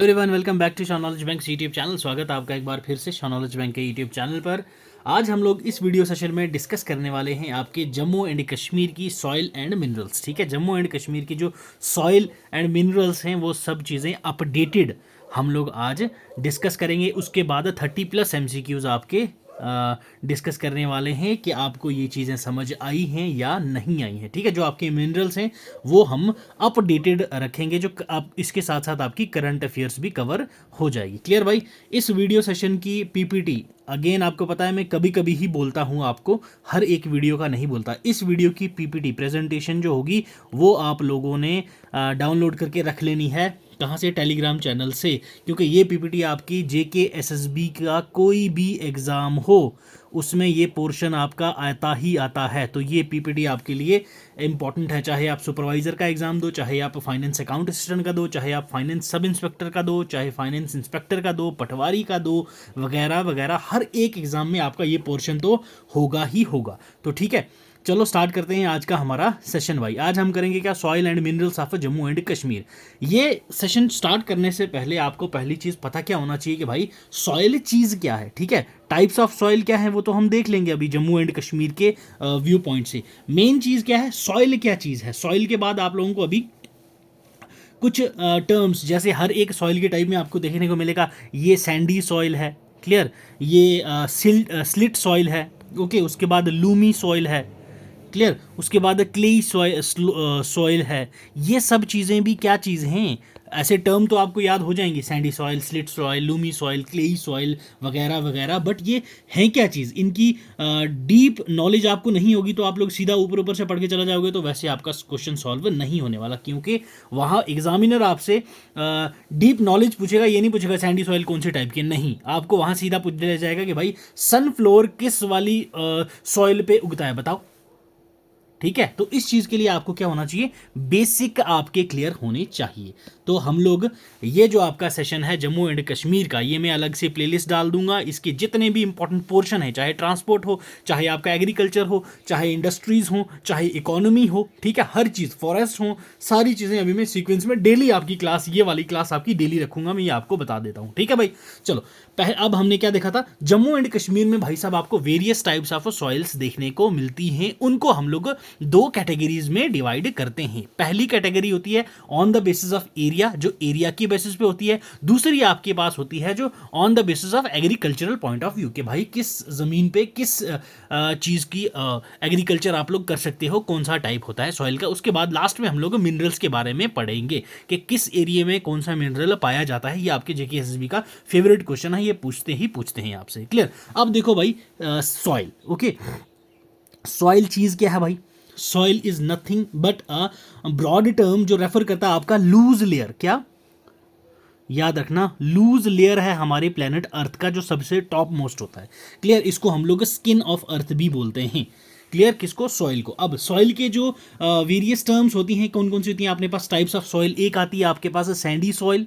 Everyone welcome back to Shah knowledge bank YouTube channel. स्वागत है आपका एक बार फिर से शाह नॉलेज बैंक के यूट्यूब चैनल पर। आज हम लोग इस वीडियो सेशन में डिस्कस करने वाले हैं आपके जम्मू एंड कश्मीर की सॉइल एंड मिनरल्स। ठीक है, जम्मू एंड कश्मीर की जो सॉइल एंड मिनरल्स हैं वो सब चीज़ें अपडेटेड हम लोग आज डिस्कस करेंगे। उसके बाद 30+ MCQs आपके डिस्कस करने वाले हैं कि आपको ये चीज़ें समझ आई हैं या नहीं आई हैं। ठीक है, जो आपके मिनरल्स हैं वो हम अपडेटेड रखेंगे, जो आप इसके साथ साथ आपकी करंट अफेयर्स भी कवर हो जाएगी। क्लियर भाई? इस वीडियो सेशन की पीपीटी अगेन आपको पता है मैं कभी कभी ही बोलता हूँ, आपको हर एक वीडियो का नहीं बोलता। इस वीडियो की पीपीटी प्रेजेंटेशन जो होगी वो आप लोगों ने डाउनलोड करके रख लेनी है। कहाँ से? टेलीग्राम चैनल से, क्योंकि ये पीपीटी आपकी JK SSB का कोई भी एग्ज़ाम हो उसमें ये पोर्शन आपका आता ही आता है। तो ये पीपीटी आपके लिए इंपॉर्टेंट है, चाहे आप सुपरवाइज़र का एग्ज़ाम दो, चाहे आप फाइनेंस अकाउंट असिस्टेंट का दो, चाहे आप फाइनेंस सब इंस्पेक्टर का दो, चाहे फाइनेंस इंस्पेक्टर का दो, पटवारी का दो, वगैरह वगैरह। हर एक एग्ज़ाम में आपका ये पोर्शन तो होगा ही होगा। तो ठीक है, चलो स्टार्ट करते हैं आज का हमारा सेशन भाई। आज हम करेंगे क्या? Soil and minerals of Jammu and Kashmir. ये सेशन स्टार्ट करने से पहले आपको पहली चीज़ पता क्या होना चाहिए कि भाई सॉइल चीज़ क्या है। ठीक है, टाइप्स ऑफ सॉइल क्या है वो तो हम देख लेंगे अभी जम्मू एंड कश्मीर के व्यू पॉइंट से। मेन चीज़ क्या है, सॉइल क्या चीज़ है। सॉइल के बाद आप लोगों को अभी कुछ टर्म्स, जैसे हर एक सॉइल के टाइप में आपको देखने को मिलेगा। ये सैंडी सॉइल है, क्लियर। ये स्लिट सॉइल है, ओके। उसके बाद लूमी सॉइल है, क्लियर। उसके बाद क्लेई सॉइल है। ये सब चीज़ें भी क्या चीज़ हैं? ऐसे टर्म तो आपको याद हो जाएंगे, Sandy soil, slit soil, loamy soil, clay soil, वगैरह वगैरह। बट ये हैं क्या चीज़? इनकी डीप नॉलेज आपको नहीं होगी तो आप लोग सीधा ऊपर ऊपर से पढ़ के चला जाओगे तो वैसे आपका क्वेश्चन सॉल्व नहीं होने वाला, क्योंकि वहाँ एग्जामिनर आपसे डीप नॉलेज पूछेगा। ये नहीं पूछेगा सैंडी सॉइल कौन से टाइप की, नहीं। आपको वहाँ सीधा पूछ दिया जाएगा कि भाई सनफ्लोर किस वाली सॉइल पे उगता है, बताओ। ठीक है, तो इस चीज के लिए आपको क्या होना चाहिए? बेसिक आपके क्लियर होने चाहिए। तो हम लोग ये जो आपका सेशन है जम्मू एंड कश्मीर का, ये मैं अलग से प्लेलिस्ट डाल दूंगा। इसके जितने भी इंपॉर्टेंट पोर्शन है, चाहे ट्रांसपोर्ट हो, चाहे आपका एग्रीकल्चर हो, चाहे इंडस्ट्रीज हो, चाहे इकोनॉमी हो, ठीक है, हर चीज़, फॉरेस्ट हो, सारी चीज़ें अभी मैं सीक्वेंस में डेली आपकी क्लास, ये वाली क्लास आपकी डेली रखूंगा, मैं ये आपको बता देता हूँ। ठीक है भाई, चलो। अब हमने क्या देखा था? जम्मू एंड कश्मीर में भाई साहब आपको वेरियस टाइप्स ऑफ सॉइल्स देखने को मिलती हैं। उनको हम लोग दो कैटेगरीज में डिवाइड करते हैं। पहली कैटेगरी होती है on the basis of area, जो एरिया की बेसिस पे होती है। दूसरी आपके पास होती है जो on the basis of agricultural point of view, कि भाई किस जमीन पे किस चीज़ की एग्रीकल्चर आप लोग कर सकते हो, कौन सा टाइप होता है सॉइल का। उसके बाद लास्ट में हम लोग मिनरल्स के बारे में पढ़ेंगे कि किस एरिया में कौन सा मिनरल पाया जाता है। ये आपके JK SSB का फेवरेट क्वेश्चन है, ये पूछते हैं आपसे, क्लियर। अब देखो भाई, सॉइल, ओके। सॉइल चीज़ क्या है भाई? Soil is nothing but a broad term जो रेफर करता है आपका लूज लेयर। क्या याद रखना? लूज लेयर है हमारे प्लेनेट अर्थ का जो सबसे टॉप मोस्ट होता है, क्लियर। इसको हम लोग स्किन ऑफ अर्थ भी बोलते हैं, क्लियर। किसको? सॉइल को। अब सॉइल के जो वेरियस टर्म्स होती हैं, कौन कौन सी होती हैं आपके पास? टाइप्स ऑफ सॉइल एक आती है आपके पास sandy soil,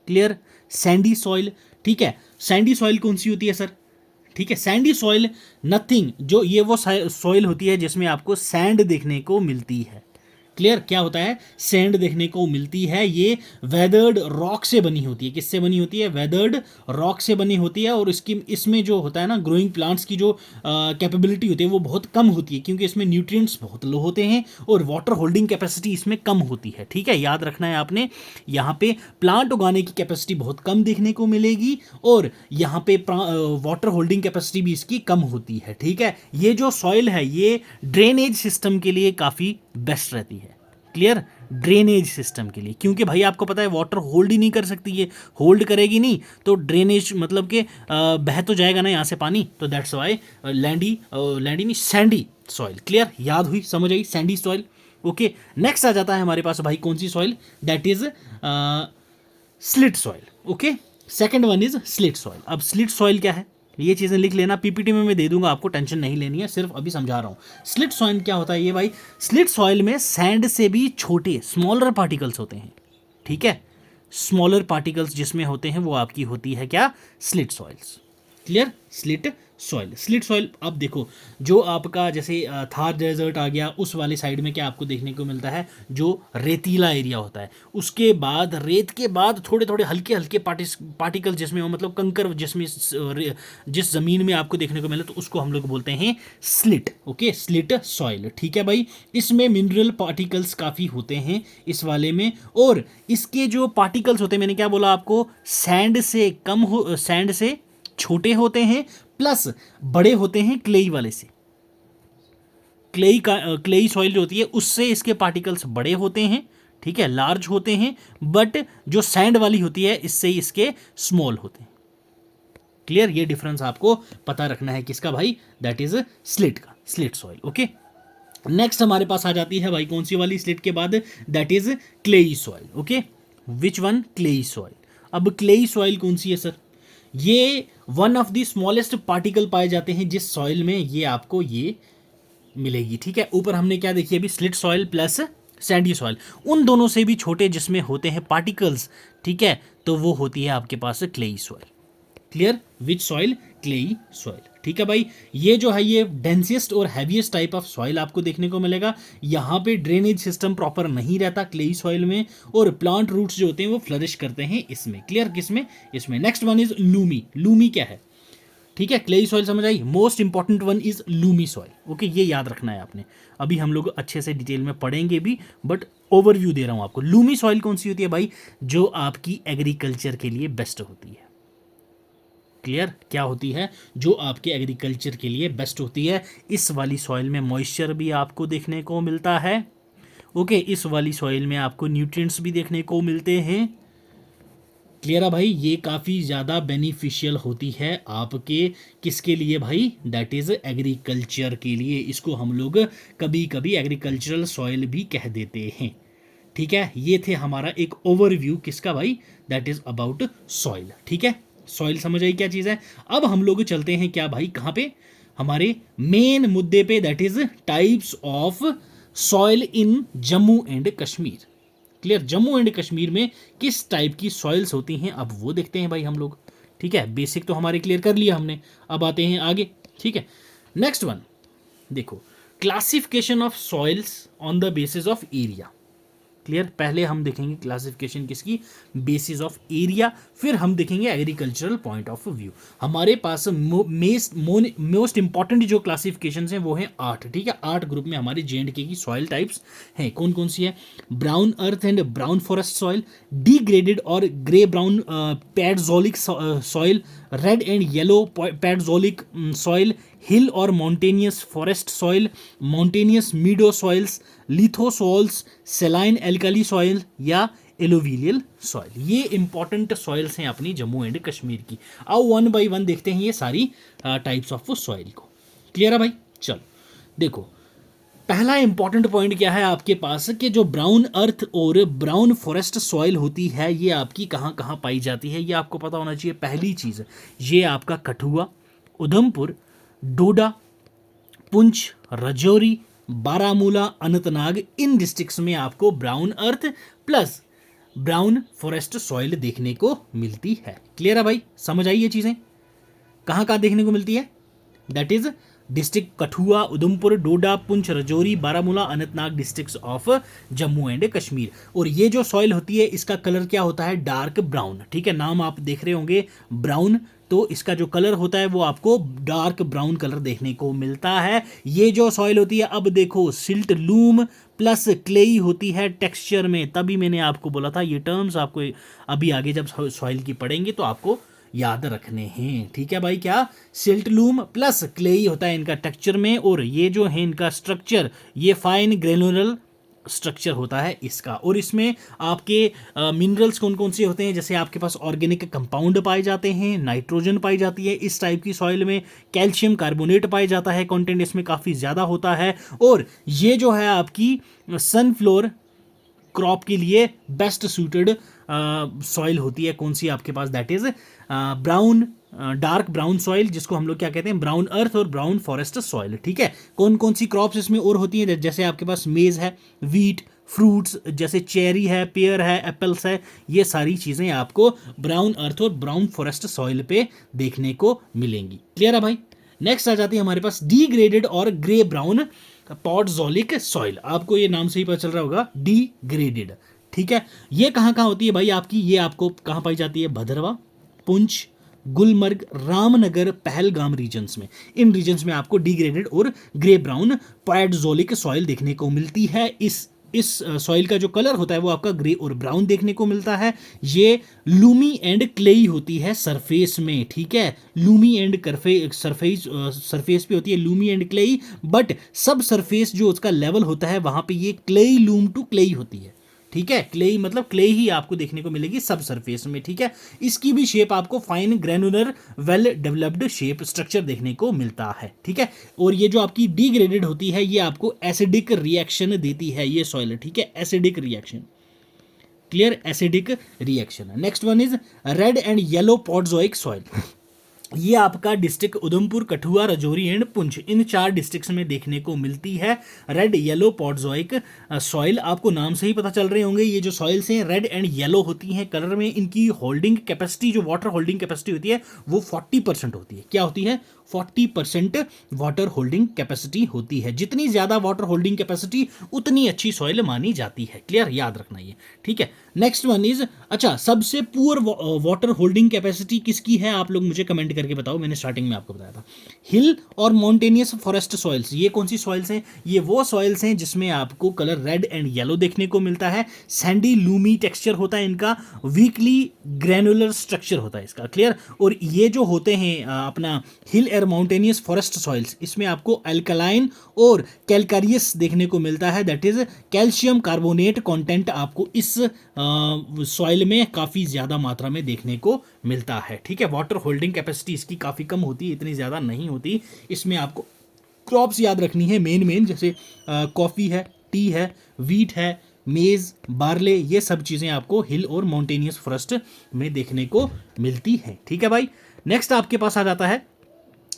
clear. Sandy soil, ठीक है। सैंडी सॉइल कौन सी होती है सर? ठीक है, सैंडी सॉइल नथिंग, जो ये वो सॉइल होती है जिसमें आपको सैंड देखने को मिलती है, क्लियर। क्या होता है? सैंड देखने को मिलती है। ये वेदर्ड रॉक से बनी होती है। किससे बनी होती है? वेदर्ड रॉक से बनी होती है। और इसमें जो होता है ना, ग्रोइंग प्लांट्स की जो कैपेबिलिटी होती है वो बहुत कम होती है, क्योंकि इसमें न्यूट्रिएंट्स बहुत लो होते हैं और वाटर होल्डिंग कैपेसिटी इसमें कम होती है। ठीक है, याद रखना है आपने। यहाँ पे प्लांट उगाने की कैपेसिटी बहुत कम देखने को मिलेगी और यहाँ पे वाटर होल्डिंग कैपेसिटी भी इसकी कम होती है। ठीक है, ये जो सॉइल है ये ड्रेनेज सिस्टम के लिए काफ़ी बेस्ट रहती है, क्लियर। ड्रेनेज सिस्टम के लिए, क्योंकि भाई आपको पता है वाटर होल्ड ही नहीं कर सकती, ये होल्ड करेगी नहीं तो ड्रेनेज मतलब कि बह तो जाएगा ना यहाँ से पानी। तो दैट्स वाई लैंडी नहीं, सैंडी सॉइल, क्लियर। याद हुई, समझ आई? Sandy soil, okay. नेक्स्ट आ जाता है हमारे पास भाई कौन सी soil? That is silt soil, okay. Second one is silt soil. अब स्लिट सॉइल क्या है ये चीज़ें लिख लेना, पीपीटी में मैं दे दूंगा, आपको टेंशन नहीं लेनी है, सिर्फ अभी समझा रहा हूँ। स्लिट सॉइल क्या होता है ये भाई? स्लिट सॉइल में सैंड से भी छोटे स्मॉलर पार्टिकल्स होते हैं, ठीक है। स्मॉलर पार्टिकल्स जिसमें होते हैं वो आपकी होती है क्या? Slit soils, clear. Slit soil. Slit soil अब देखो, जो आपका जैसे थार डेजर्ट आ गया, उस वाले साइड में क्या आपको देखने को मिलता है, जो रेतीला एरिया होता है, उसके बाद रेत के बाद थोड़े थोड़े हल्के हल्के पार्टिकल जिसमें हो, मतलब कंकर जिसमें जिस ज़मीन में आपको देखने को मिले, तो उसको हम लोग बोलते हैं स्लिट। ओके, स्लिट सॉइल, ठीक है भाई। इसमें मिनरल पार्टिकल्स काफ़ी होते हैं इस वाले में, और इसके जो पार्टिकल्स होते हैं, मैंने क्या बोला आपको, सैंड से कम हो, सैंड से छोटे होते हैं, प्लस बड़े होते हैं क्लेई वाले से। क्लेई सॉइल जो होती है उससे इसके पार्टिकल्स बड़े होते हैं, ठीक है, लार्ज होते हैं, बट जो सैंड वाली होती है इससे इसके स्मॉल होते हैं। क्लियर, ये डिफरेंस आपको पता रखना है किसका भाई, दैट इज स्लिट का, स्लिट सॉइल। ओके, नेक्स्ट हमारे पास आ जाती है भाई कौन सी वाली स्लिट के बाद, that is clay soil. Okay, which one, clay soil. अब क्लेई सॉइल कौन सी है सर, ये one of the smallest particle पाए जाते हैं जिस सॉइल में, ये आपको ये मिलेगी, ठीक है। ऊपर हमने क्या देखी अभी, slit soil plus Sandy soil, उन दोनों से भी छोटे जिसमें होते हैं पार्टिकल्स, ठीक है, तो वो होती है आपके पास clay soil. Clear, which soil, clay soil, ठीक है भाई। ये जो है ये डेंसिएस्ट और हैवीएस्ट टाइप ऑफ सॉइल आपको देखने को मिलेगा। यहाँ पे ड्रेनेज सिस्टम प्रॉपर नहीं रहता क्लेई सॉइल में, और प्लांट रूट्स जो होते हैं वो फ्लरिश करते हैं इसमें। क्लियर, किसमें, इसमें। Next one is loamy. Loamy क्या है, ठीक है, क्लेई सॉइल समझ आई। Most important one is loamy soil. Okay, ये याद रखना है आपने, अभी हम लोग अच्छे से डिटेल में पढ़ेंगे भी, बट ओवरव्यू दे रहा हूं आपको। लूमी सॉइल कौन सी होती है भाई, जो आपकी एग्रीकल्चर के लिए बेस्ट होती है। क्लियर, क्या होती है, जो आपके एग्रीकल्चर के लिए बेस्ट होती है। इस वाली सॉइल में मॉइस्चर भी आपको देखने को मिलता है। ओके, इस वाली सॉइल में आपको न्यूट्रिएंट्स भी देखने को मिलते हैं। क्लियर है भाई, ये काफ़ी ज़्यादा बेनिफिशियल होती है आपके किसके लिए भाई, दैट इज़ एग्रीकल्चर के लिए। इसको हम लोग कभी कभी एग्रीकल्चरल सॉइल भी कह देते हैं, ठीक है। ये थे हमारा एक ओवरव्यू किसका भाई, दैट इज़ अबाउट सॉइल, ठीक है। सॉइल समझ आई क्या चीज़ है। अब हम लोग चलते हैं क्या भाई, कहाँ पे, हमारे मेन मुद्दे पे, that is types of soil in Jammu and Kashmir. Clear, Jammu and Kashmir में किस टाइप की सॉइल्स होती हैं, अब वो देखते हैं भाई हम लोग, ठीक है। बेसिक तो हमारे क्लियर कर लिया हमने, अब आते हैं आगे, ठीक है। नेक्स्ट वन देखो, classification of soils on the basis of area. Clear, पहले हम देखेंगे क्लासिफिकेशन किसकी, बेसिस ऑफ एरिया, फिर हम देखेंगे एग्रीकल्चरल पॉइंट ऑफ व्यू। हमारे पास मोस्ट इंपॉर्टेंट जो क्लासिफिकेशन हैं वो हैं 8, ठीक है। 8 ग्रुप में हमारे J&K की सॉइल टाइप्स हैं। कौन कौन सी है, brown earth and brown forest soil, degraded और grey brown podzolic soil, red and yellow podzolic soil, hill और mountainous forest soil, mountainous meadow soils, lithosols, saline alkali soil या एलोविलियल सॉइल। ये important soils हैं अपनी Jammu and Kashmir की। आओ one by one देखते हैं ये सारी टाइप्स ऑफ सॉइल को। क्लियर है भाई, चलो देखो, पहला इंपॉर्टेंट पॉइंट क्या है आपके पास, कि जो ब्राउन अर्थ और ब्राउन फॉरेस्ट सॉइल होती है ये आपकी कहाँ कहाँ पाई जाती है, ये आपको पता होना चाहिए। पहली चीज़, ये आपका कठुआ, उधमपुर, डोडा, पुंछ, राजौरी, बारामूला, अनंतनाग, इन डिस्ट्रिक्ट्स में आपको ब्राउन अर्थ प्लस ब्राउन फॉरेस्ट सॉइल देखने को मिलती है। क्लियर है भाई, समझ आई ये चीज़ें, कहाँ कहाँ देखने को मिलती है, that is district Kathua, Udhampur, Doda, Poonch, Rajouri, Baramulla, Anantnag districts of Jammu and Kashmir. और ये जो सॉइल होती है इसका कलर क्या होता है, डार्क ब्राउन, ठीक है। नाम आप देख रहे होंगे ब्राउन, तो इसका जो कलर होता है वो आपको डार्क ब्राउन कलर देखने को मिलता है। ये जो सॉइल होती है, अब देखो, सिल्ट लूम प्लस क्लेई होती है टेक्सचर में, तभी मैंने आपको बोला था ये टर्म्स आपको अभी आगे जब सॉइल की पढ़ेंगे तो आपको याद रखने हैं, ठीक है भाई। क्या, सिल्ट लूम प्लस क्लेई होता है इनका टेक्सचर में, और ये जो है इनका स्ट्रक्चर, ये फाइन ग्रेनुलर स्ट्रक्चर होता है इसका। और इसमें आपके मिनरल्स कौन कौन से होते हैं, जैसे आपके पास ऑर्गेनिक कंपाउंड पाए जाते हैं, नाइट्रोजन पाई जाती है इस टाइप की सॉइल में, कैल्शियम कार्बोनेट पाया जाता है, कंटेंट इसमें काफ़ी ज़्यादा होता है। और ये जो है आपकी सनफ्लावर क्रॉप के लिए बेस्ट सूटेड सॉइल होती है, कौन सी आपके पास, that is brown, dark brown soil, जिसको हम लोग क्या कहते हैं, ब्राउन अर्थ और ब्राउन फॉरेस्ट सॉइल, ठीक है। कौन कौन सी क्रॉप्स इसमें और होती हैं, जैसे आपके पास मेज है, वीट, फ्रूट्स जैसे चेरी है, पेयर है, एप्पल्स है, ये सारी चीज़ें आपको ब्राउन अर्थ और ब्राउन फॉरेस्ट सॉइल पे देखने को मिलेंगी। क्लियर है भाई। नेक्स्ट आ जाती है हमारे पास डिग्रेडेड और ग्रे ब्राउन पॉडजोलिक सॉइल। आपको ये नाम से ही पता चल रहा होगा, डिग्रेडेड। ठीक है, ये कहाँ कहाँ होती है भाई आपकी, ये आपको कहाँ पाई जाती है, भदरवा, पुंछ, गुलमर्ग, रामनगर, पहलगाम रीजन्स में। इन रीजन्स में आपको डिग्रेडेड और ग्रे ब्राउन पॉडजोलिक सॉइल देखने को मिलती है। इस सॉइल का जो कलर होता है वो आपका ग्रे और ब्राउन देखने को मिलता है। ये लूमी एंड क्लेई होती है सरफेस में। ठीक है, लूमी एंड सरफेस पे होती है लूमी एंड क्लेई, बट सब सरफेस जो उसका लेवल होता है वहां पे ये क्लेई लूम टू क्लेई होती है। ठीक है, क्लेई मतलब क्लेई ही आपको देखने को मिलेगी सब सरफेस में। ठीक है, इसकी भी शेप आपको fine granular well developed shape structure देखने को मिलता है। ठीक है, और ये जो आपकी डिग्रेडेड होती है ये आपको एसिडिक रिएक्शन देती है ये सॉइल। ठीक है, acidic reaction, clear, acidic reaction. Next one is red and yellow podzolic soil. ये आपका डिस्ट्रिक्ट उधमपुर, कठुआ, राजौरी एंड पुंछ, इन 4 डिस्ट्रिक्ट्स में देखने को मिलती है रेड येलो पॉडजोइक सॉइल। आपको नाम से ही पता चल रहे होंगे ये जो सॉइल्स हैं रेड एंड येलो होती हैं कलर में। इनकी होल्डिंग कैपेसिटी, जो वाटर होल्डिंग कैपेसिटी होती है वो 40% होती है। क्या होती है, 40% वाटर होल्डिंग कैपेसिटी होती है। जितनी ज्यादा वाटर होल्डिंग कैपेसिटी उतनी अच्छी सॉइल मानी जाती है। क्लियर, याद रखना ये। ठीक है, नेक्स्ट वन इज, अच्छा सबसे पुअर वाटर होल्डिंग कैपेसिटी किसकी है, आप लोग मुझे कमेंट करके बताओ। मैंने स्टार्टिंग में आपको बताया था हिल और माउंटेनियस फॉरेस्ट सॉइल्स। ये कौन सी सॉइल्स हैं, ये वो सॉइल्स हैं जिसमें आपको कलर रेड एंड येलो देखने को मिलता है। सैंडी लूमी टेक्सचर होता है इनका, वीकली ग्रैनुलर स्ट्रक्चर होता है इसका। क्लियर, और ये जो होते हैं अपना हिल और माउंटेनियस फॉरेस्ट सॉइल्स, इसमें आपको अल्कलाइन और कैलकारियस देखने को मिलता है। That is calcium carbonate content आपको इस सॉइल में काफ़ी ज़्यादा मात्रा में देखने को मिलता है। ठीक है, वाटर होल्डिंग कैपेसिटी इसकी काफ़ी कम होती है, इतनी ज़्यादा नहीं होती। इसमें आपको क्रॉप्स याद रखनी है मेन जैसे कॉफ़ी है, टी है, वीट है, मेज़, बार्ले, ये सब चीज़ें आपको हिल और माउंटेनियस फॉरेस्ट में देखने को मिलती हैं। ठीक है भाई, नेक्स्ट आपके पास आ जाता है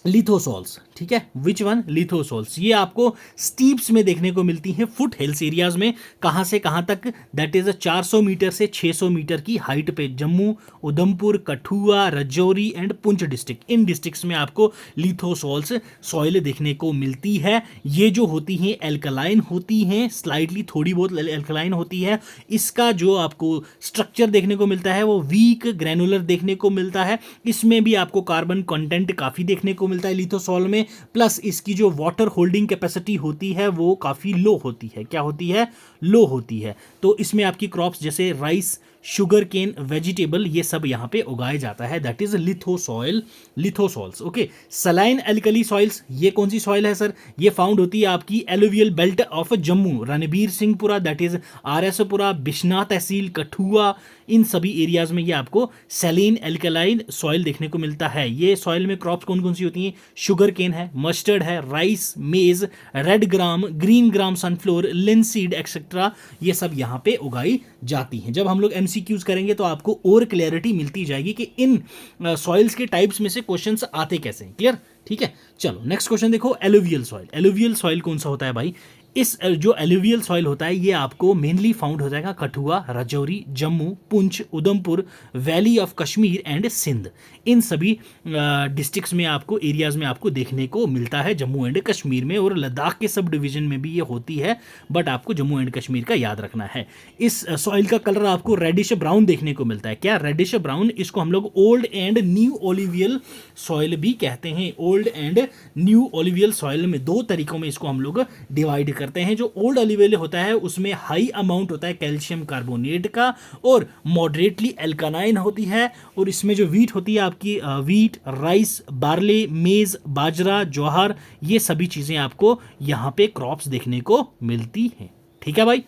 लिथोसॉल्स। ठीक है, विच वन, लिथोसॉल्स। ये आपको स्टीप्स में देखने को मिलती हैं, फुट हिल्स एरियाज में। कहाँ से कहाँ तक, दैट इज 400 मीटर से 600 मीटर की हाइट पे। Jammu, Udhampur, Kathua, Rajouri and Poonch district, in districts में आपको लिथोसॉल्स सॉइल देखने को मिलती है। ये जो होती हैं एल्कलाइन होती हैं, स्लाइटली थोड़ी बहुत एल्कलाइन होती है। इसका जो आपको स्ट्रक्चर देखने को मिलता है वो वीक ग्रैनुलर देखने को मिलता है। इसमें भी आपको कार्बन कंटेंट काफ़ी देखने को मिलता है लिथोसॉल में, प्लस इसकी जो वाटर होल्डिंग कैपेसिटी होती है वो काफ़ी लो होती है। क्या होती है, लो होती है। तो इसमें आपकी क्रॉप्स जैसे राइस, शुगर केन, वेजिटेबल, ये सब यहाँ पे उगाया जाता है। That is lithosols. Okay, saline alkali soils, ये कौन सी सॉइल है सर, ये फाउंड होती है आपकी alluvial belt of Jammu, Ranbir Singhpura, that is RS Pura, Bishnah तहसील, कठुआ, इन सभी एरियाज में ये आपको सैलिन एल्कलाइन सॉइल देखने को मिलता है। ये सॉइल में क्रॉप्स कौन कौन सी होती हैं, शुगर केन है, मस्टर्ड है, rice, maize, red gram, green gram, sunflower, linseed etcetera, ये सब यहाँ पे उगाई जाती हैं। जब हम लोग MCQs करेंगे तो आपको और क्लैरिटी मिलती जाएगी कि इन सॉइल्स के टाइप्स में से क्वेश्चंस आते कैसे हैं। क्लियर, ठीक है, चलो नेक्स्ट क्वेश्चन देखो। एलुवियल सॉइल, एलुवियल सॉइल कौन सा होता है भाई, इस जो एलुवियल सॉइल होता है ये आपको मेनली फाउंड हो जाएगा Kathua, Rajouri, Jammu, Poonch, Udhampur, valley of Kashmir and Sindh, इन सभी डिस्ट्रिक्ट्स में आपको, एरियाज में आपको देखने को मिलता है जम्मू एंड कश्मीर में। और लद्दाख के सब डिवीजन में भी ये होती है, बट आपको जम्मू एंड कश्मीर का याद रखना है। इस सॉइल का कलर आपको रेडिश ब्राउन देखने को मिलता है। क्या, रेडिश ब्राउन। इसको हम लोग ओल्ड एंड न्यू ओलिवियल सॉइल भी कहते हैं। ओल्ड एंड न्यू ओलिवियल सॉइल में 2 तरीकों में इसको हम लोग डिवाइड करते हैं। जो ओल्ड ओलिवियल होता है उसमें हाई अमाउंट होता है कैल्शियम कार्बोनेट का और मॉडरेटली एल्कालाइन होती है। और इसमें जो वीट होती है आपकी, वीट, राइस, बार्ले, मेज, बाजरा, ज्वार, ये सभी चीजें आपको यहाँ पे क्रॉप्स देखने को मिलती हैं। ठीक है भाई,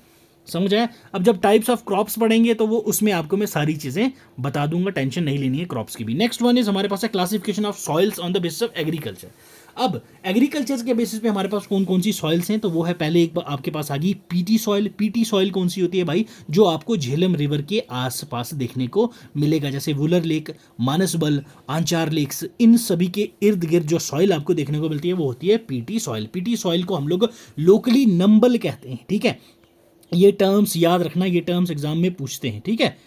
समझ आया। अब जब टाइप्स ऑफ क्रॉप्स पढ़ेंगे तो वो उसमें आपको मैं सारी चीजें बता दूंगा, टेंशन नहीं लेनी है क्रॉप्स की भी। नेक्स्ट वन इज हमारे पास है classification of soils on the basis of agriculture. अब एग्रीकल्चर के बेसिस पे हमारे पास कौन कौन सी सॉइल्स हैं, तो वो है पहले एक आपके पास आ गई पीटी सॉइल। पीटी सॉइल कौन सी होती है भाई, जो आपको झेलम रिवर के आसपास देखने को मिलेगा, जैसे वुलर लेक, मानसबल, आंचार लेक्स, इन सभी के इर्द गिर्द जो सॉइल आपको देखने को मिलती है वो होती है पीटी सॉइल। पीटी सॉइल को हम लोग लोकली नंबल कहते हैं। ठीक है, ये टर्म्स याद रखना, ये टर्म्स एग्जाम में पूछते हैं। ठीक है,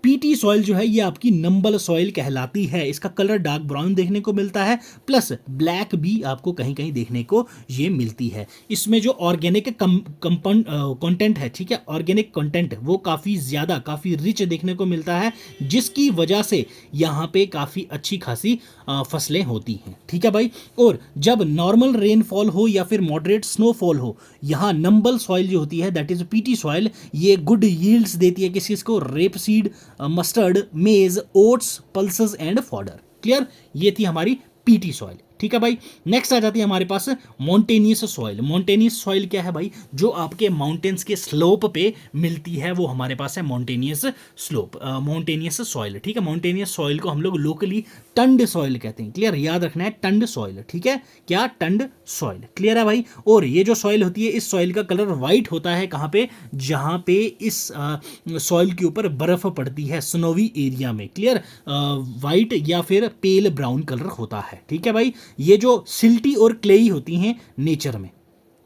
पीटी सॉइल जो है ये आपकी नंबल सॉइल कहलाती है। इसका कलर डार्क ब्राउन देखने को मिलता है, प्लस ब्लैक भी आपको कहीं कहीं देखने को ये मिलती है। इसमें जो ऑर्गेनिक कंटेंट है, ठीक है, ऑर्गेनिक कंटेंट वो काफ़ी ज़्यादा, काफ़ी रिच देखने को मिलता है, जिसकी वजह से यहाँ पे काफ़ी अच्छी खासी फसलें होती हैं, ठीक है भाई। और जब नॉर्मल रेनफॉल हो या फिर मॉडरेट स्नोफॉल हो, यहाँ नंबल सॉइल जो होती है दैट इज पीटी सॉइल, ये गुड यील्ड्स देती है किस किस को, रेप सीड, मस्टर्ड, मेज, oats, pulses and fodder. Clear, ये थी हमारी पीटी सॉइल, ठीक है भाई। नेक्स्ट आ जाती है हमारे पास मॉन्टेनियस सॉइल। मॉन्टेनियस सॉइल क्या है भाई, जो आपके माउंटेन्स के स्लोप पे मिलती है, वो हमारे पास है मॉन्टेनियस स्लोप, मॉन्टेनियस सॉइल, ठीक है। मॉन्टेनियस सॉइल को हम लोग लोकली टंड सॉइल कहते हैं। क्लियर, याद रखना है टंड सॉइल, ठीक है, क्या, टंड सॉइल। क्लियर है भाई। और ये जो सॉइल होती है, इस सॉइल का कलर वाइट होता है, कहाँ पे, जहाँ पे इस सॉइल के ऊपर बर्फ पड़ती है, स्नोवी एरिया में। क्लियर, वाइट या फिर पेल ब्राउन कलर होता है, ठीक है भाई। ये जो सिल्टी और क्लेई होती हैं नेचर में,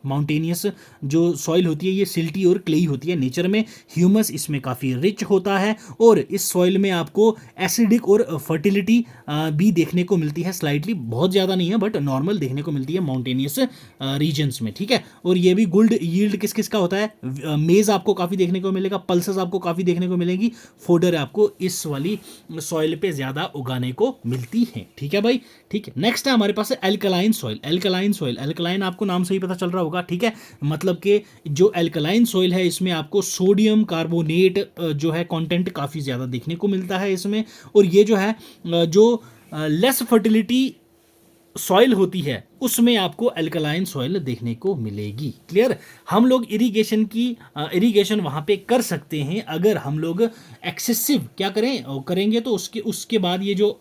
माउंटेनियस जो सॉइल होती है ये सिल्टी और क्लेई होती है नेचर में, ह्यूमस इसमें काफ़ी रिच होता है, और इस सॉइल में आपको एसिडिक और फर्टिलिटी भी देखने को मिलती है, स्लाइटली, बहुत ज़्यादा नहीं है बट नॉर्मल देखने को मिलती है माउंटेनियस रीजन्स में, ठीक है। और ये भी गुड यील्ड किस किस का होता है, मेज़ आपको काफ़ी देखने को मिलेगा, पल्सेस आपको काफ़ी देखने को मिलेगी, फोडर आपको इस वाली सॉइल पे ज़्यादा उगाने को मिलती है, ठीक है भाई। ठीक है, नेक्स्ट है हमारे पास alkaline soil. Alkaline soil, alkaline आपको नाम से ही पता चल रहा होगा, ठीक है, मतलब कि जो एल्कलाइन सॉइल है इसमें आपको सोडियम कार्बोनेट जो है कंटेंट काफ़ी ज़्यादा देखने को मिलता है इसमें। और ये जो है जो लेस फर्टिलिटी सॉइल होती है उसमें आपको एल्कलाइन सॉइल देखने को मिलेगी। क्लियर, हम लोग इरिगेशन वहाँ पे कर सकते हैं अगर हम लोग एक्सेसिव क्या करेंगे तो उसके बाद ये जो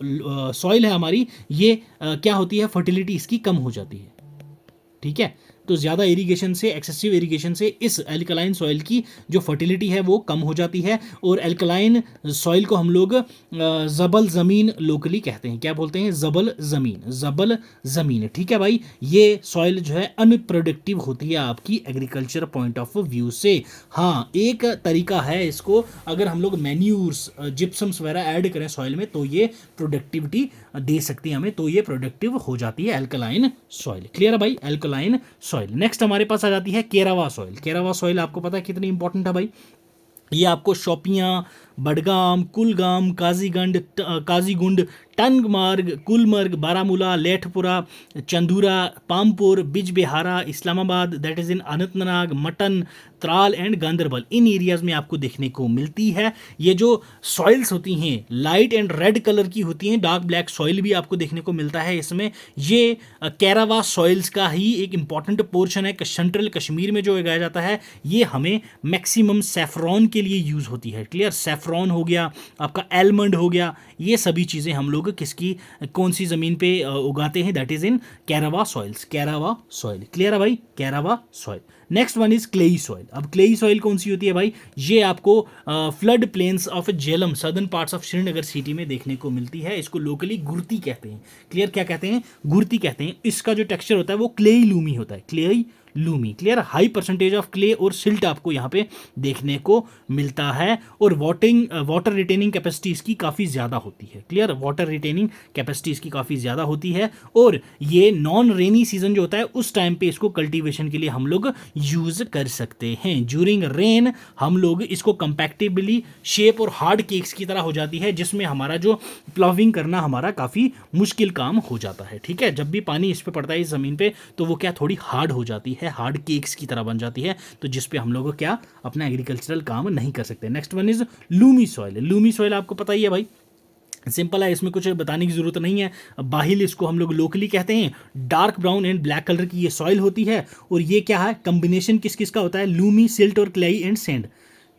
सॉइल है हमारी, ये क्या होती है, फर्टिलिटी इसकी कम हो जाती है, ठीक है। तो ज़्यादा इरिगेशन से, एक्सेसिव इरिगेशन से इस एल्कलाइन सॉइल की जो फर्टिलिटी है वो कम हो जाती है। और एल्कलाइन सॉइल को हम लोग जबल ज़मीन लोकली कहते हैं। क्या बोलते हैं, जबल ज़मीन, जबल ज़मीन, ठीक है भाई। ये सॉइल जो है अनप्रोडक्टिव होती है आपकी एग्रीकल्चर पॉइंट ऑफ व्यू से। हाँ, एक तरीका है इसको, अगर हम लोग मैन्यूर्स, जिप्सम्स वगैरह ऐड करें सॉइल में तो ये प्रोडक्टिविटी दे सकती है हमें, तो ये प्रोडक्टिव हो जाती है एल्कलाइन सॉइल। क्लियर है भाई, एल्कलाइन सॉइल। नेक्स्ट हमारे पास आ जाती है केरावा सॉइल। केरावा सॉइल आपको पता है कितनी इंपॉर्टेंट है भाई, ये आपको Shopian, Budgam, Kulgam, Qazigund, Tangmarg, Gulmarg, Baramulla, Lethpora, Chandura, Pampore, Bijbehara, Islamabad, that is in Anantnag, Mattan, Tral and Ganderbal, in areas में आपको देखने को मिलती है। ये जो सॉइल्स होती हैं लाइट एंड रेड कलर की होती हैं, डार्क ब्लैक सॉइल भी आपको देखने को मिलता है इसमें। ये केरावा सॉइल्स का ही एक इंपॉर्टेंट पोर्शन है, सेंट्रल कश्मीर में जो उगाया जाता है। ये हमें मैक्सिमम सेफ्रॉन के लिए यूज़ होती है। क्लियर, सेफ्रॉन हो गया, आपका एलमंड हो गया, ये सभी चीज़ें हम लोग किसकी, कौन सी ज़मीन पे उगाते हैं, दैट इज़ इन केरावा सॉइल्स, केरावा सॉइल। क्लियर है भाई, karewa soil. Next one is clay soil. अब क्लेई सॉइल कौन सी होती है भाई, ये आपको flood plains of Jhelum, southern parts of Srinagar city में देखने को मिलती है। इसको लोकली गुर्ती कहते हैं। क्लियर, क्या कहते हैं, गुर्ती कहते हैं। इसका जो टेक्सचर होता है वो क्लेई लूमी होता है, clayey loamy. Clear, high percentage of clay और सिल्ट आपको यहाँ पे देखने को मिलता है। और वाटर रिटेनिंग कैपेसिटी इसकी काफ़ी ज़्यादा होती है। क्लियर, वाटर रिटेनिंग कैपेसिटी इसकी काफ़ी ज़्यादा होती है। और ये नॉन रेनी सीजन जो होता है उस टाइम पे इसको कल्टीवेशन के लिए हम लोग यूज़ कर सकते हैं। ज्यूरिंग रेन हम लोग इसको कंपैक्टिबली शेप और हार्ड केक्स की तरह हो जाती है, जिसमें हमारा जो प्लाविंग करना हमारा काफ़ी मुश्किल काम हो जाता है। ठीक है, जब भी पानी इस पर पड़ता है इस ज़मीन पे तो वो क्या थोड़ी हार्ड हो जाती है, हार्ड केक्स की तरह बन जाती है, तो जिस पे हम लोग क्या अपना एग्रीकल्चरल काम नहीं कर सकते। Next one is loamy soil. Loamy soil आपको पता ही है भाई, सिंपल है, इसमें कुछ बताने की ज़रूरत नहीं है। बाहिल इसको हम लोग लोकली कहते हैं। Dark brown and black colour की ये सॉइल होती है। और ये क्या है, कम्बिनेशन किस किस का होता है, लूमी, सिल्ट और क्लेई एंड सैंड,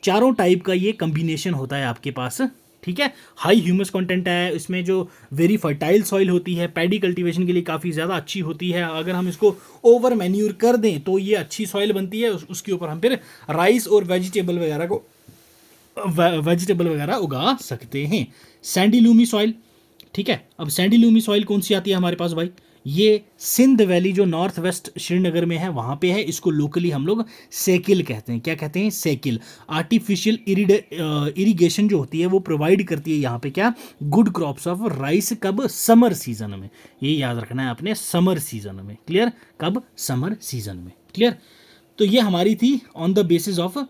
चारों टाइप का ये कम्बिनेशन होता है आपके पास। ठीक है, हाई ह्यूमस कंटेंट है इसमें, जो वेरी फर्टाइल सॉइल होती है, पैडी कल्टीवेशन के लिए काफ़ी ज़्यादा अच्छी होती है। अगर हम इसको ओवर मैन्यूर कर दें तो ये अच्छी सॉइल बनती है, उसके ऊपर हम फिर राइस और वेजिटेबल वगैरह उगा सकते हैं। सैंडी लूमी सॉइल, ठीक है। अब सैंडी लूमी सॉइल कौन सी आती है हमारे पास भाई, ये सिंध वैली जो नॉर्थ वेस्ट श्रीनगर में है वहाँ पे है। इसको लोकली हम लोग सेकिल कहते हैं। क्या कहते हैं? सेकिल। आर्टिफिशियल इरिगेशन जो होती है वो प्रोवाइड करती है यहाँ पे क्या? Good crops of rice. कब? समर सीजन में। ये याद रखना है आपने, समर सीजन में। क्लियर? कब? समर सीजन में। क्लियर? तो ये हमारी थी on the basis of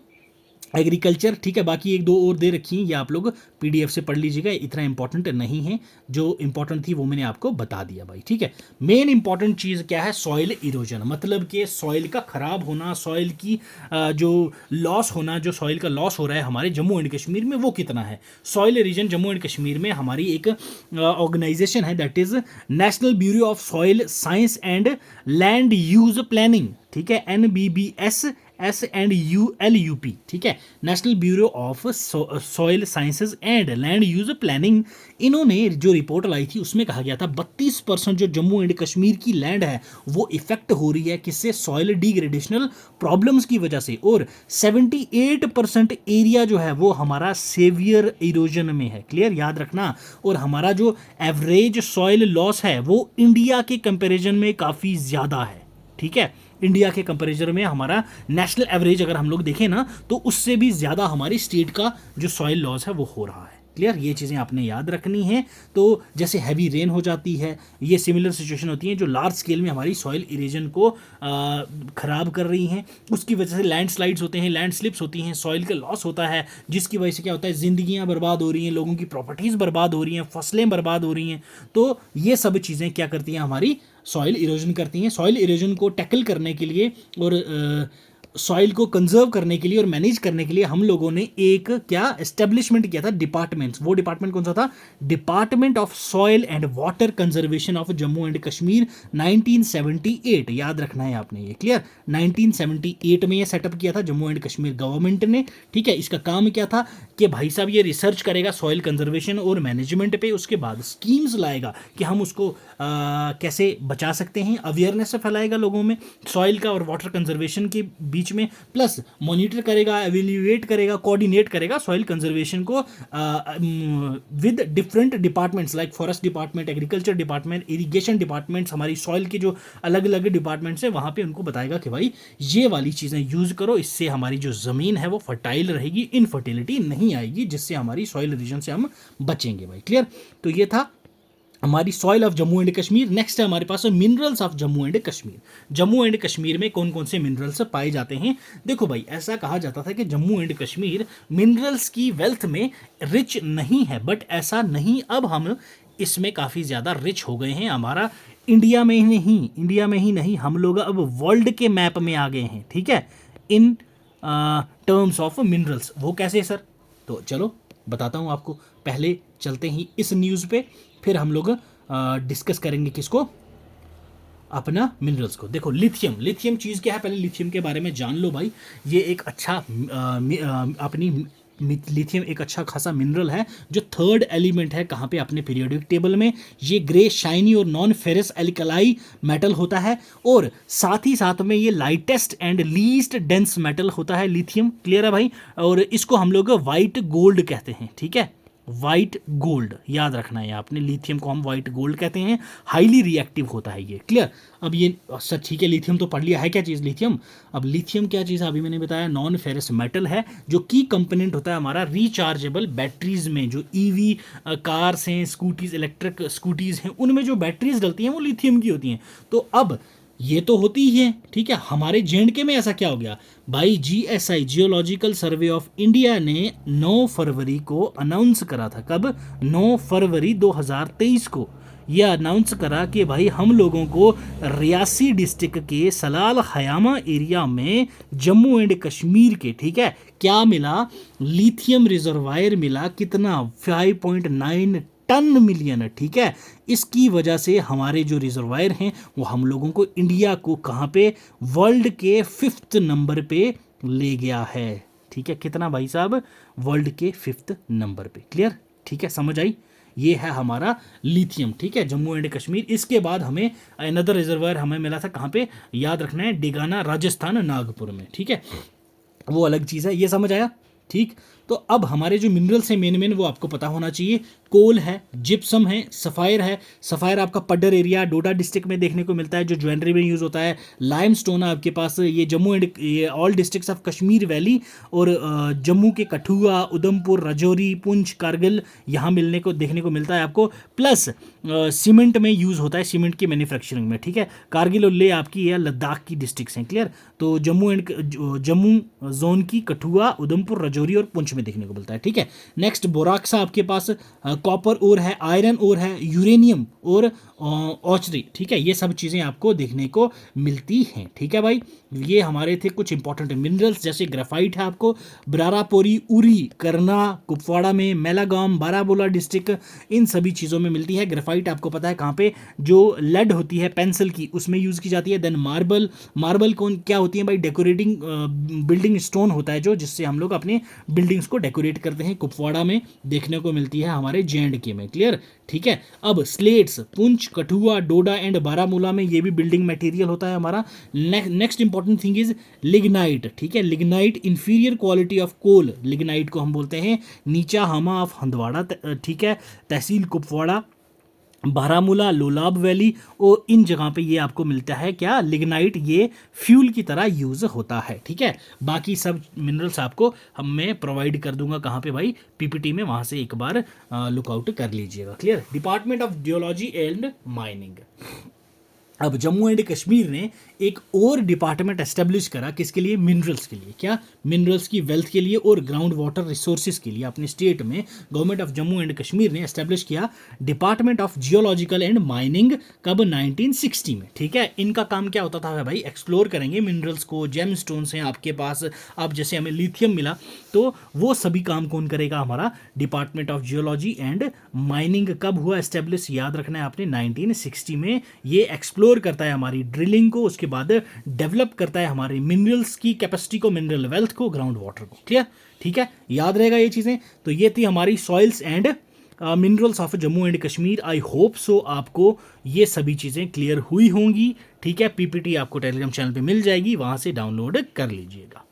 agriculture. ठीक है, बाकी एक दो और दे रखी हैं, ये आप लोग पीडीएफ से पढ़ लीजिएगा, इतना इंपॉर्टेंट नहीं है। जो इंपॉर्टेंट थी वो मैंने आपको बता दिया भाई। ठीक है, मेन इंपॉर्टेंट चीज़ क्या है? सॉइल इरोजन, मतलब कि सॉइल का खराब होना, सॉइल की जो लॉस होना, जो सॉइल का लॉस हो रहा है हमारे जम्मू एंड कश्मीर में वो कितना है। Soil erosion Jammu and Kashmir में हमारी एक ऑर्गेनाइजेशन है, that is national bureau of soil science and land use planning. ठीक है, NBBSSLUP। ठीक है, national bureau of soil sciences and land use planning. इन्होंने जो रिपोर्ट लाई थी उसमें कहा गया था 32% जो जम्मू एंड कश्मीर की लैंड है वो इफेक्ट हो रही है किससे? सॉइल डिग्रेडेशनल प्रॉब्लम्स की वजह से। और 78% एरिया जो है वो हमारा सेवियर इरोजन में है। क्लियर? याद रखना। और हमारा जो एवरेज सॉइल लॉस है वो इंडिया के कंपैरिजन में काफ़ी ज़्यादा है। ठीक है, इंडिया के कंपैरिजन में हमारा नेशनल एवरेज अगर हम लोग देखें ना तो उससे भी ज़्यादा हमारी स्टेट का जो सॉइल लॉस है वो हो रहा है। क्लियर? ये चीज़ें आपने याद रखनी है। तो जैसे हैवी रेन हो जाती है, ये सिमिलर सिचुएशन होती है जो लार्ज स्केल में हमारी सॉइल इरोजन को ख़राब कर रही हैं। उसकी वजह से लैंडस्लाइड्स होते हैं, लैंड स्लिप्स होती हैं, सॉइल का लॉस होता है, जिसकी वजह से क्या होता है? ज़िंदगियाँ बर्बाद हो रही हैं, लोगों की प्रॉपर्टीज़ बर्बाद हो रही हैं, फसलें बर्बाद हो रही हैं। तो ये सब चीज़ें क्या करती हैं? हमारी सॉइल इरोजन करती हैं। सॉइल इरोजन को टैकल करने के लिए और सॉइल को कंजर्व करने के लिए और मैनेज करने के लिए हम लोगों ने एक क्या एस्टेब्लिशमेंट किया था? डिपार्टमेंट्स। वो डिपार्टमेंट कौन सा था? Department of soil and water conservation of Jammu and Kashmir, 1978। याद रखना है आपने ये। क्लियर? 1978 में ये सेटअप किया था जम्मू एंड कश्मीर गवर्नमेंट ने। ठीक है, इसका काम क्या था कि भाई साहब ये रिसर्च करेगा सॉइल कंजर्वेशन और मैनेजमेंट पे, उसके बाद स्कीम्स लाएगा कि हम उसको कैसे बचा सकते हैं, अवेयरनेस फैलाएगा लोगों में सॉइल का और वाटर कंजर्वेशन के बीच में, प्लस मॉनिटर करेगा, एवेल्युएट करेगा, कोऑर्डिनेट करेगा सॉइल कंजर्वेशन को with different departments like forest department, agriculture department, irrigation departments. हमारी सॉइल के जो अलग अलग डिपार्टमेंट्स हैं वहाँ पे उनको बताएगा कि भाई ये वाली चीज़ें यूज़ करो, इससे हमारी जो ज़मीन है वो फर्टाइल रहेगी, इनफर्टिलिटी नहीं आएगी, जिससे हमारी सॉइल इरोजन से हम बचेंगे भाई। क्लियर? तो ये था हमारी soil of Jammu and Kashmir. Next है हमारे पास minerals of Jammu and Kashmir. Jammu and Kashmir में कौन कौन से मिनरल्स पाए जाते हैं? देखो भाई, ऐसा कहा जाता था कि जम्मू एंड कश्मीर मिनरल्स की वेल्थ में रिच नहीं है, बट ऐसा नहीं, अब हम इसमें काफ़ी ज़्यादा रिच हो गए हैं। हमारा इंडिया में ही नहीं हम लोग अब वर्ल्ड के मैप में आ गए हैं। ठीक है, इन टर्म्स ऑफ मिनरल्स। वो कैसे सर? तो चलो बताता हूँ आपको। पहले चलते ही इस न्यूज़ पे, फिर हम लोग डिस्कस करेंगे किसको? अपना मिनरल्स को। देखो लिथियम चीज़ क्या है, पहले लिथियम के बारे में जान लो भाई। ये एक अच्छा अपनी लिथियम एक अच्छा खासा मिनरल है जो थर्ड एलिमेंट है कहाँ पे? अपने पीरियोडिक टेबल में। ये ग्रे शाइनी और नॉन फेरस एल्कलाई मेटल होता है, और साथ ही साथ में ये lightest and least dense metal होता है लिथियम। क्लियर है भाई? और इसको हम लोग वाइट गोल्ड कहते हैं। ठीक है, वाइट गोल्ड याद रखना है आपने, लिथियम को हम वाइट गोल्ड कहते हैं। हाईली रिएक्टिव होता है ये। क्लियर? अब ये सर ठीक है, लिथियम तो पढ़ लिया है, क्या चीज़ लिथियम। अब लिथियम क्या चीज़ है? अभी मैंने बताया नॉन फेरस मेटल है, जो की कंपोनेंट होता है हमारा रिचार्जेबल बैटरीज में। जो ईवी कार्स हैं, स्कूटीज, इलेक्ट्रिक स्कूटीज़ हैं, उनमें जो बैटरीज डलती हैं वो लिथियम की होती हैं। तो अब ये तो होती ही है। ठीक है, हमारे जेएंडके में ऐसा क्या हो गया भाई? GSI geological survey of India ने 9 फरवरी को अनाउंस करा था। कब? 9 फरवरी 2023 को यह अनाउंस करा कि भाई हम लोगों को रियासी डिस्ट्रिक्ट के सलाल खयामा एरिया में जम्मू एंड कश्मीर के, ठीक है, क्या मिला? लिथियम रिजर्वायर मिला। कितना? 5.9 टन मिलियन। ठीक है, इसकी वजह से हमारे जो रिजर्वायर हैं वो हम लोगों को, इंडिया को कहाँ पे? वर्ल्ड के 5th नंबर पे ले गया है। ठीक है, कितना भाई साहब? वर्ल्ड के 5th नंबर पे। क्लियर? ठीक है, समझ आई? ये है हमारा लिथियम। ठीक है, जम्मू एंड कश्मीर। इसके बाद हमें अनदर रिजर्वायर हमें मिला था कहाँ पे? याद रखना है, डेगाना, राजस्थान, नागपुर में। ठीक है, वो अलग चीज़ है। ये समझ आया? ठीक, तो अब हमारे जो मिनरल्स हैं मेन वो आपको पता होना चाहिए। कोल है, जिप्सम है, सफ़ायर है। सफ़ायर आपका पड्डर एरिया डोडा डिस्ट्रिक्ट में देखने को मिलता है, जो ज्वेलरी में यूज़ होता है। लाइमस्टोन है आपके पास, ये जम्मू एंड ये all districts of Kashmir valley और जम्मू के कठुआ, उधमपुर, राजौरी, पुंछ, कारगिल यहाँ मिलने को देखने को मिलता है आपको। प्लस सीमेंट में यूज़ होता है, सीमेंट की मैन्युफैक्चरिंग में, ठीक है। कारगिल और ले आपकी या लद्दाख की डिस्ट्रिक्ट्स हैं, क्लियर। तो जम्मू जोन की कठुआ, उधमपुर, राजौरी और पुंछ में देखने को मिलता है, ठीक है। नेक्स्ट बोराक्सा आपके पास कॉपर ओर है, आयरन ओर है, यूरेनियम और ऑचरी, ठीक है। ये सब चीज़ें आपको देखने को मिलती हैं, ठीक है भाई। ये हमारे थे कुछ इंपॉर्टेंट मिनरल्स, जैसे ग्राफाइट है आपको ब्रारापोरी, उरी, करना, कुपवाड़ा में, मेलागाम, बारामूला डिस्ट्रिक्ट, इन सभी चीज़ों में मिलती है। ग्राफाइट आपको पता है कहाँ पे, जो लेड होती है पेंसिल की उसमें यूज़ की जाती है। देन मार्बल कौन क्या होती है भाई, डेकोरेटिंग बिल्डिंग स्टोन होता है जो, जिससे हम लोग अपने बिल्डिंग्स को डेकोरेट करते हैं। कुपवाड़ा में देखने को मिलती है हमारे JNK में, क्लियर, ठीक है। अब स्लेट्स पुंछ, कठुआ, डोडा एंड बारामूला में ये भी बिल्डिंग मटेरियल होता है हमारा। Next important thing is lignite, ठीक है। Lignite inferior quality of coal, lignite को हम बोलते हैं नीचा हमा ऑफ हंदवाड़ा, ठीक है, तहसील कुपवाड़ा, बारामूला, लोलाब वैली और इन जगह पे ये आपको मिलता है क्या, लिग्नाइट। ये फ्यूल की तरह यूज़ होता है, ठीक है। बाकी सब मिनरल्स आपको मैं प्रोवाइड कर दूंगा कहाँ पे भाई, PPT में, वहाँ से एक बार लुकआउट कर लीजिएगा, clear. Department of geology and mining. अब जम्मू एंड कश्मीर ने एक और डिपार्टमेंट एस्टेब्लिश करा, किसके लिए, मिनरल्स के लिए। क्या, मिनरल्स की वेल्थ के लिए और ग्राउंड वाटर रिसोर्सेज के लिए। अपने स्टेट में government of Jammu and Kashmir ने एस्टेब्लिश किया department of geological and mining, कब, 1960 में, ठीक है। इनका काम क्या होता था भाई, एक्सप्लोर करेंगे मिनरल्स को। जेम स्टोन्स हैं आपके पास, अब जैसे हमें लिथियम मिला, तो वो सभी काम कौन करेगा, हमारा department of geology and mining. कब हुआ एस्टेब्लिश, याद रखना है आपने, 1960 में। ये एक्सप्लोर करता है हमारी ड्रिलिंग को, उसके बाद डेवलप करता है हमारे मिनरल्स की कैपेसिटी को, मिनरल वेल्थ को, ग्राउंड वाटर को, क्लियर, ठीक है। याद रहेगा ये चीज़ें। तो ये थी हमारी soils and minerals of Jammu and Kashmir. I hope so आपको ये सभी चीज़ें क्लियर हुई होंगी, ठीक है। PPT आपको टेलीग्राम चैनल पे मिल जाएगी, वहां से डाउनलोड कर लीजिएगा।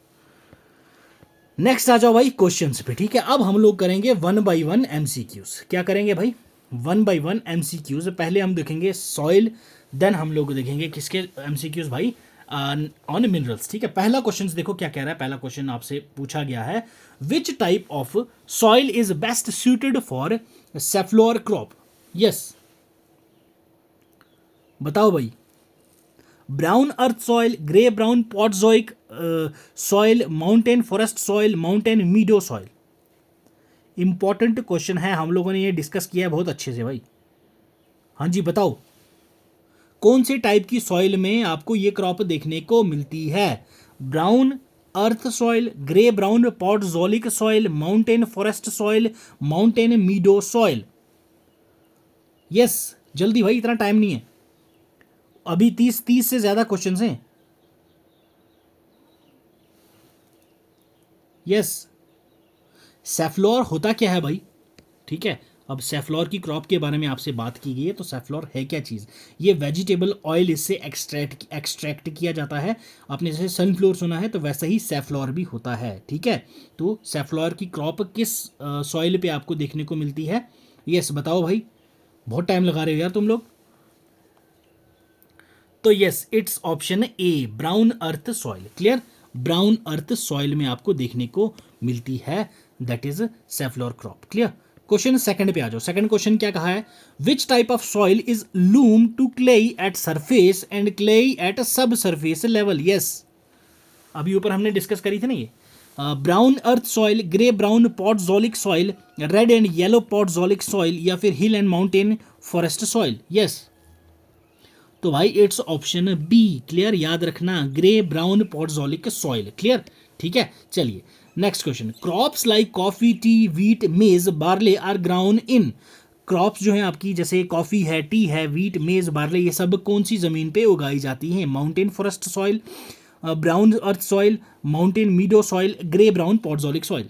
नेक्स्ट आ जाओ भाई क्वेश्चंस पे, ठीक है। अब हम लोग करेंगे 1 by 1 MCQs। क्या करेंगे भाई, 1 by 1 MCQs। पहले हम देखेंगे सॉइल, देन हम लोग देखेंगे किसके MCQs भाई, ऑन मिनरल्स, ठीक है। पहला क्वेश्चन देखो क्या कह रहा है। पहला क्वेश्चन आपसे पूछा गया है, which type of soil is best suited for safflower crop. Yes, बताओ भाई। Brown earth soil, grey brown podzolic soil, mountain forest soil, mountain meadow soil. Important question है, हम लोगों ने ये डिस्कस किया है बहुत अच्छे से भाई। हाँ जी, बताओ कौन से टाइप की सॉइल में आपको ये क्रॉप देखने को मिलती है। Brown earth soil, grey brown podzolic soil, mountain forest soil, mountain meadow soil. Yes, जल्दी भाई, इतना टाइम नहीं है, अभी 30 से ज्यादा क्वेश्चंस हैं। यस, सेफ्लोर होता क्या है भाई, ठीक है। अब सेफ्लोर की क्रॉप के बारे में आपसे बात की गई है, तो सेफ्लोर है क्या चीज़, ये वेजिटेबल ऑयल इससे एक्सट्रैक्ट किया जाता है। आपने जैसे सनफ्लोर सुना है, तो वैसा ही सेफ्लोर भी होता है, ठीक है। तो सेफ्लोर की क्रॉप किस सॉइल पे आपको देखने को मिलती है। यस, बताओ भाई, बहुत टाइम लगा रहे हो यार तुम लोग। तो yes, it's option A, brown earth soil, clear. Brown earth soil में आपको देखने को मिलती है, that is safflower crop, clear. Question second पे आ जाओ। सेकंड क्वेश्चन क्या कहा है, which type of soil is loam to clay at surface and clay at subsurface level. Yes, अभी ऊपर हमने डिस्कस करी थी ना ये, brown earth soil, grey brown podzolic soil, red and yellow podzolic soil, या फिर hill and mountain forest soil. Yes, तो भाई इट्स ऑप्शन बी, क्लियर, याद रखना, grey brown podzolic soil, clear, ठीक है। चलिए next question, crops like coffee, tea, wheat, maize, barley are grown in. Crops जो है आपकी, जैसे कॉफी है, टी है, वीट, मेज, बार्ले, ये सब कौन सी जमीन पे उगाई जाती हैं। Mountain forest soil, brown earth soil, mountain meadow soil, grey brown podzolic soil.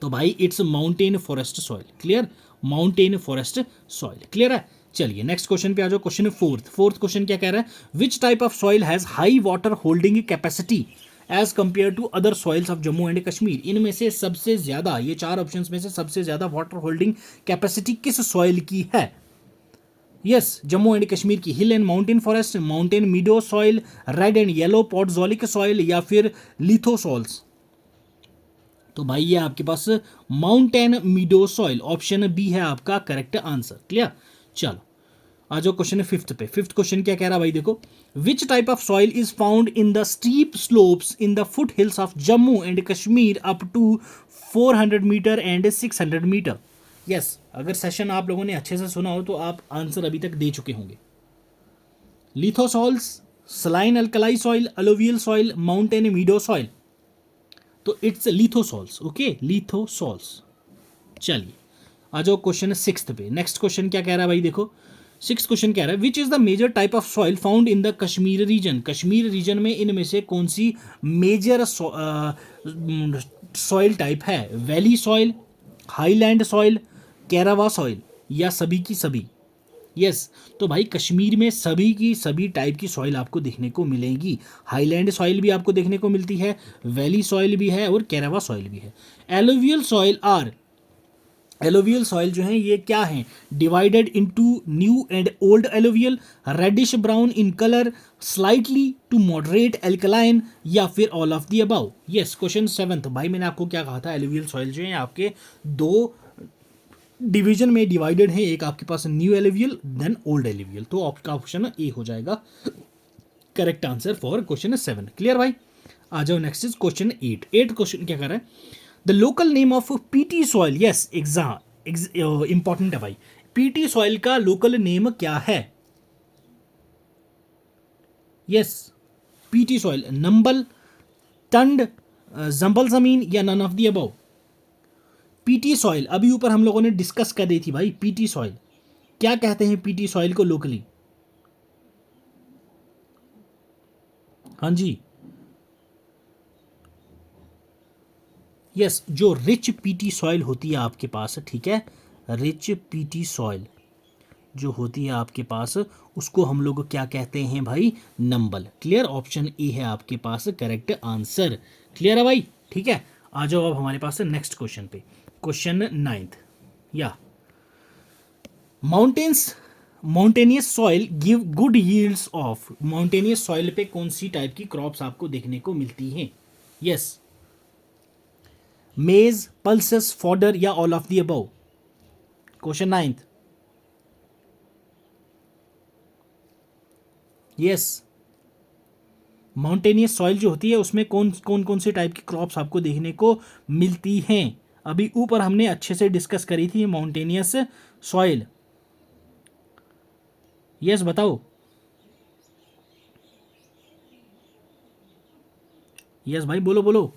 तो भाई it's mountain forest soil, clear, mountain forest soil, clear है। चलिए नेक्स्ट क्वेश्चन पे आ जाओ। क्वेश्चन फोर्थ क्वेश्चन क्या कह रहा है, which type of soil has high water holding capacity as compare to other soils of Jammu and Kashmir? इनमें से सबसे ज्यादा, ये 4 ऑप्शंस में से सबसे ज्यादा वाटर होल्डिंग कैपेसिटी किस सॉइल की है? यस, जम्मू एंड कश्मीर की hill and mountain forest, mountain meadow soil, red and yellow podzolic soil, या फिर लिथोसॉल्स? तो भाई ये आपके पास mountain meadow soil, option B है आपका करेक्ट आंसर। क्लियर? चलो आ जाओ क्वेश्चन फिफ्थ पे। फिफ्थ क्वेश्चन क्या कह रहा है भाई, देखो, which type of soil is found in the steep slopes in the foot hills of Jammu and Kashmir up to 400 meter and 600 meter? Yes, अगर सेशन आप लोगों ने अच्छे से सुना हो तो आप आंसर अभी तक दे चुके होंगे। Lithosols, saline alkali soil, alluvial soil, mountain meadow soil? तो इट्स लिथोसॉल्स। Okay, lithosols. चलिए आ जाओ क्वेश्चन सिक्स्थ पे। नेक्स्ट क्वेश्चन क्या कह रहा है भाई, देखो, सिक्स क्वेश्चन कह रहा है which is the major type of soil found in the Kashmir region? Kashmir region में इनमें से कौन सी मेजर सॉइल टाइप है? Valley soil, highland soil, karewa soil, या सभी की सभी? यस, तो भाई कश्मीर में सभी की सभी टाइप की सॉइल आपको देखने को मिलेगी। हाईलैंड सॉइल भी आपको देखने को मिलती है, वैली सॉइल भी है और कैरावा सॉइल भी है। Alluvial soil are, alluvial soil जो है ये क्या है? Divided into new and old alluvial, reddish brown in colour, slightly to moderate alkaline, या फिर all of the above? Yes, question seventh. भाई मैंने आपको क्या कहा था, एलोवियल सॉइल जो है आपके दो डिवीजन में डिवाइडेड है, एक आपके पास new alluvial then old alluvial. तो आपका ऑप्शन ए हो जाएगा correct answer for question 7। Clear भाई? आ जाओ नेक्स्ट इज क्वेश्चन 8। 8 क्वेश्चन क्या कर रहा है, the local name of peaty soil? Yes, important है भाई, पीटी सॉइल का लोकल नेम क्या है? Yes, peaty soil, nambal, tand, jambal जमीन, या none of the above? Peaty soil अभी ऊपर हम लोगों ने डिस्कस कर दी थी भाई। पीटी सॉइल क्या कहते हैं पीटी सॉइल को लोकली? हाँ जी, यस, जो रिच पीटी सॉइल होती है आपके पास, ठीक है, रिच पीटी सॉइल जो होती है आपके पास उसको हम लोग क्या कहते हैं भाई? नंबल। क्लियर? ऑप्शन ए है आपके पास करेक्ट आंसर। क्लियर है भाई? ठीक है, आ जाओ अब हमारे पास नेक्स्ट क्वेश्चन पे। क्वेश्चन 9th, या mountains mountainous soil give good yields of? Mountainous soil पे कौन सी टाइप की क्रॉप्स आपको देखने को मिलती हैं? यस, मेज, पल्सेस, फॉडर, या all of the above? Question 9th। Yes, mountainous soil जो होती है उसमें कौन कौन से टाइप की क्रॉप्स आपको देखने को मिलती हैं? अभी ऊपर हमने अच्छे से डिस्कस करी थी माउंटेनियस सॉइल। यस, बताओ। यस भाई, बोलो बोलो।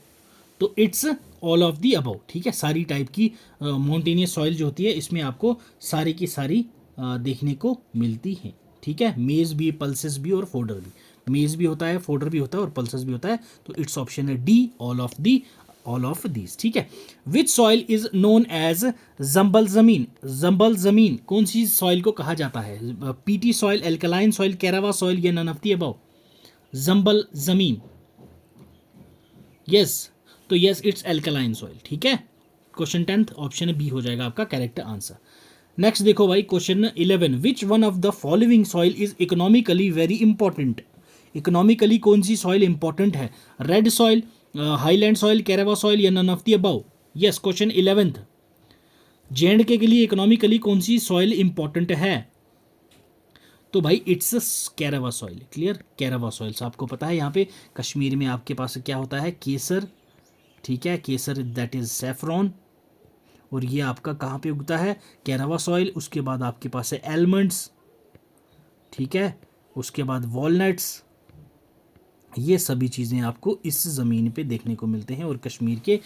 तो it's all of the above. ठीक है, सारी टाइप की माउंटेनियस सॉइल जो होती है इसमें आपको सारी की सारी देखने को मिलती हैं। ठीक है, मेज भी, पल्सेस भी और फोल्डर भी। मेज भी होता है, फोल्डर भी होता है और पल्सेस भी होता है। तो इट्स ऑप्शन है डी, ऑल ऑफ दीज। ठीक है, which soil is known as जंबल जमीन? जंबल जमीन कौन सी सॉइल को कहा जाता है? Peaty soil, alkaline soil, karewa soil, या नन ऑफ दी अबव? जंबल जमीन। यस, तो यस इट्स एल्कलाइन सॉइल। ठीक है, क्वेश्चन 10th ऑप्शन बी हो जाएगा आपका करेक्ट आंसर। नेक्स्ट देखो भाई, question 11, which one of the following soil is economically very important? Economically कौन सी सॉइल इंपॉर्टेंट है? Red soil, highland soil, karewa soil, या none of the above? Yes, question 11th, J K लिए economically कौन सी soil important है? तो भाई इट्स कैरावा सॉइल। क्लियर, कैरावा सॉइल्स आपको पता है यहाँ पे कश्मीर में आपके पास क्या होता है? केसर। ठीक है, केसर दैट इज सेफ्रॉन, और ये आपका कहाँ पे उगता है? कैरावा सॉइल। उसके बाद आपके पास है एलमंड्स। ठीक है, उसके बाद वॉलनट्स। ये सभी चीज़ें आपको इस ज़मीन पे देखने को मिलते हैं और कश्मीर के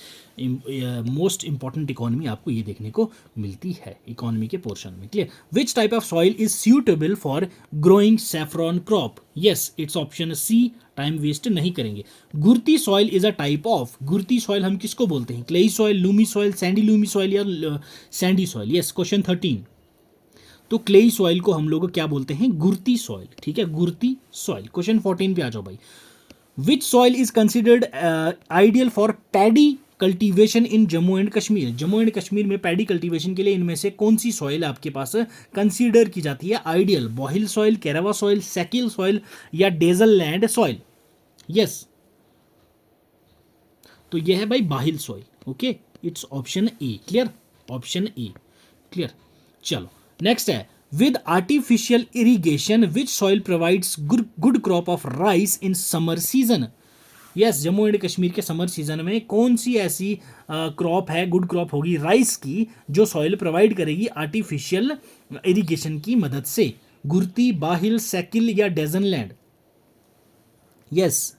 मोस्ट इंपॉर्टेंट इकोनॉमी आपको ये देखने को मिलती है इकोनॉमी के पोर्शन में। Clear, which type of soil is suitable for growing saffron crop? Yes, it's option C, time waste नहीं करेंगे। Gurti soil is a type of? Gurti soil हम किसको बोलते हैं? Clay soil, loamy soil, sandy loamy soil, या sandy soil? Yes, question 13, तो clayey soil को हम लोग क्या बोलते हैं? गुर्ती सॉइल। ठीक है, गुर्ती सॉइल। क्वेश्चन 14 पे आ जाओ भाई, विच soil is considered ideal for paddy cultivation in Jammu and Kashmir? Jammu and Kashmir में पैडी कल्टीवेशन के लिए इनमें से कौन सी सॉइल आपके पास कंसीडर की जाती है ideal? Bahil soil, karewa soil, sekil soil या डेजल लैंड सॉइल? यस, तो यह है भाई bahil soil. Okay, it's option A. Clear, option A clear. चलो नेक्स्ट है, with artificial irrigation which soil provides good crop of rice in summer season? Yes, Jammu and Kashmir के summer season में कौन सी ऐसी क्रॉप है, गुड क्रॉप होगी राइस की, जो सॉइल प्रोवाइड करेगी आर्टिफिशियल इरिगेशन की मदद से? गुरती, बाहिल, सैकिल या डेजन लैंड? यस,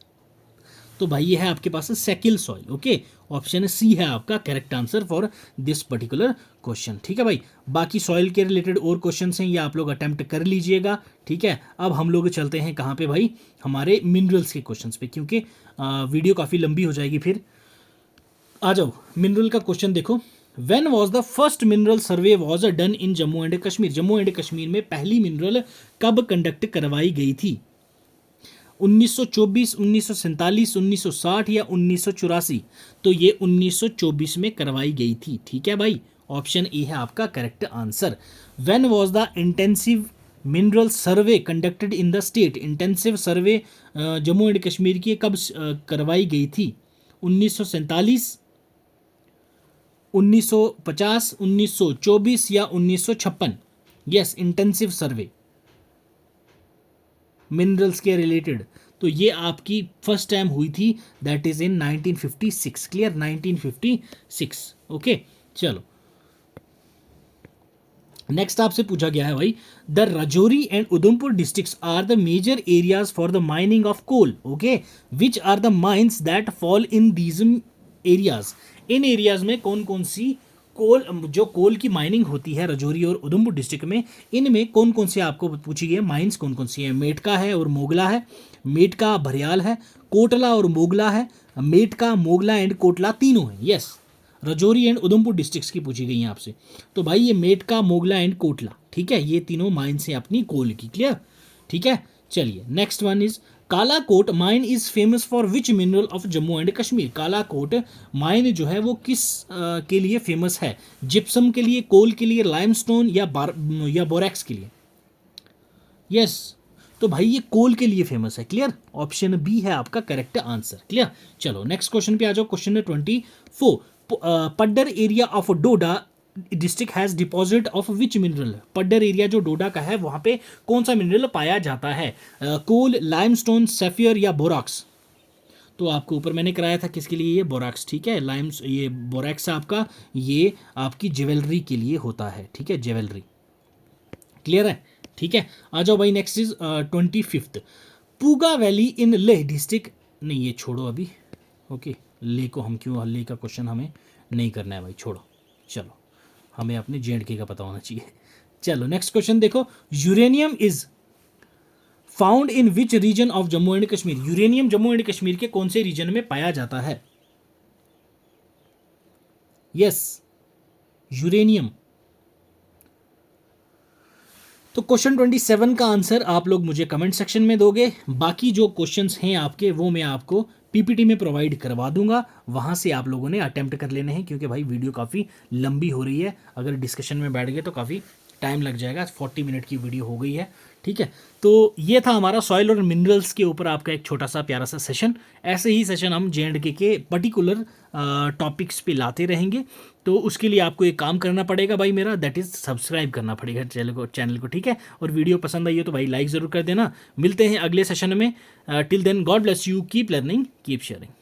तो भाई ये है आपके पास sekil soil. Okay, option C है आपका correct answer for this particular question. ठीक है भाई, बाकी सॉइल के रिलेटेड और क्वेश्चंस हैं, ये आप लोग अटेम्प्ट कर लीजिएगा। ठीक है, अब हम लोग चलते हैं कहाँ पे भाई, हमारे मिनरल्स के क्वेश्चंस पे, क्योंकि वीडियो काफ़ी लंबी हो जाएगी फिर। आ जाओ, मिनरल का क्वेश्चन देखो। When was the first mineral survey was done in Jammu and Kashmir? Jammu and Kashmir में पहली मिनरल कब कंडक्ट करवाई गई थी? 1924, 1947, 1960 या 1984? तो ये 1924 में करवाई गई थी। ठीक है भाई, ऑप्शन ए है आपका correct answer. When was the intensive mineral survey conducted in the state? Intensive survey Jammu and Kashmir की कब करवाई गई थी? 1947, 1950, 1924 या 1956? यस, इंटेंसिव सर्वे मिनरल्स के रिलेटेड, तो ये आपकी फर्स्ट टाइम हुई थी, that is in 1956। Clear, 1956। Okay, चलो नेक्स्ट आपसे पूछा गया है भाई, the Rajouri and Udhampur districts are the major areas for the mining of coal. Okay, which are the mines that fall in these areas? इन एरियाज में कौन कौन सी कोल, जो कोल की माइनिंग होती है राजौरी और उधमपुर डिस्ट्रिक्ट में, इनमें कौन कौन से आपको पूछी गई है माइंस, कौन कौन सी है? मेटका है और मोगला है, मेटका भरियाल है, कोटला और मोगला है, मेटका, मोगला एंड कोटला तीनों है। Yes, Rajouri and Udhampur districts की पूछी गई हैं आपसे, तो भाई ये मेटका, मोगला एंड कोटला, ठीक है, ये तीनों माइंस हैं अपनी कोल की। क्लियर, ठीक है। चलिए next one is, Kalakot mine is famous for which mineral of Jammu and Kashmir? Kalakot mine जो है वो किस के लिए फेमस है? जिप्सम के लिए, कोल के लिए, लाइमस्टोन या बोरेक्स के लिए? यस, तो भाई ये कोल के लिए फेमस है। क्लियर, ऑप्शन बी है आपका करेक्ट आंसर। क्लियर, चलो नेक्स्ट क्वेश्चन पे आ जाओ। क्वेश्चन है 24, Paddar area of Doda district has deposit of which mineral? Paddar area जो डोडा का है वहां पे कौन सा मिनरल पाया जाता है? कोल, लाइमस्टोन, सैफियर या बोराक्स? तो आपको ऊपर मैंने कराया था किसके लिए, ये बोराक्स। ठीक है, ये बोराक्स आपका, ये आपकी ज्वेलरी के लिए होता है। ठीक है, ज्वेलरी। क्लियर है, ठीक है। आ जाओ भाई, next is 25th, Puga valley in Leh district. नहीं, ये छोड़ो अभी। ओके, ले को हम क्यों, ले का क्वेश्चन हमें नहीं करना है भाई, छोड़ो। चलो, हमें अपने JNK का पता होना चाहिए। चलो नेक्स्ट क्वेश्चन देखो, uranium is found in which region of Jammu and Kashmir? Uranium Jammu and Kashmir के कौन से रीजन में पाया जाता है? Yes, uranium. तो क्वेश्चन 27 का आंसर आप लोग मुझे कमेंट सेक्शन में दोगे। बाकी जो क्वेश्चंस हैं आपके वो मैं आपको PPT में प्रोवाइड करवा दूंगा, वहां से आप लोगों ने अटेम्प्ट कर लेने हैं, क्योंकि भाई वीडियो काफ़ी लंबी हो रही है। अगर डिस्कशन में बैठ गए तो काफ़ी टाइम लग जाएगा। 40 मिनट की वीडियो हो गई है। ठीक है, तो ये था हमारा सॉइल और मिनरल्स के ऊपर आपका एक छोटा सा प्यारा सा सेशन। ऐसे ही सेशन हम JNK के पर्टिकुलर टॉपिक्स पे लाते रहेंगे। तो उसके लिए आपको एक काम करना पड़ेगा भाई मेरा, दैट इज़ सब्सक्राइब करना पड़ेगा चैनल को। ठीक है, और वीडियो पसंद आई हो तो भाई लाइक ज़रूर कर देना। मिलते हैं अगले सेशन में। Till then, God bless you, keep learning, keep sharing.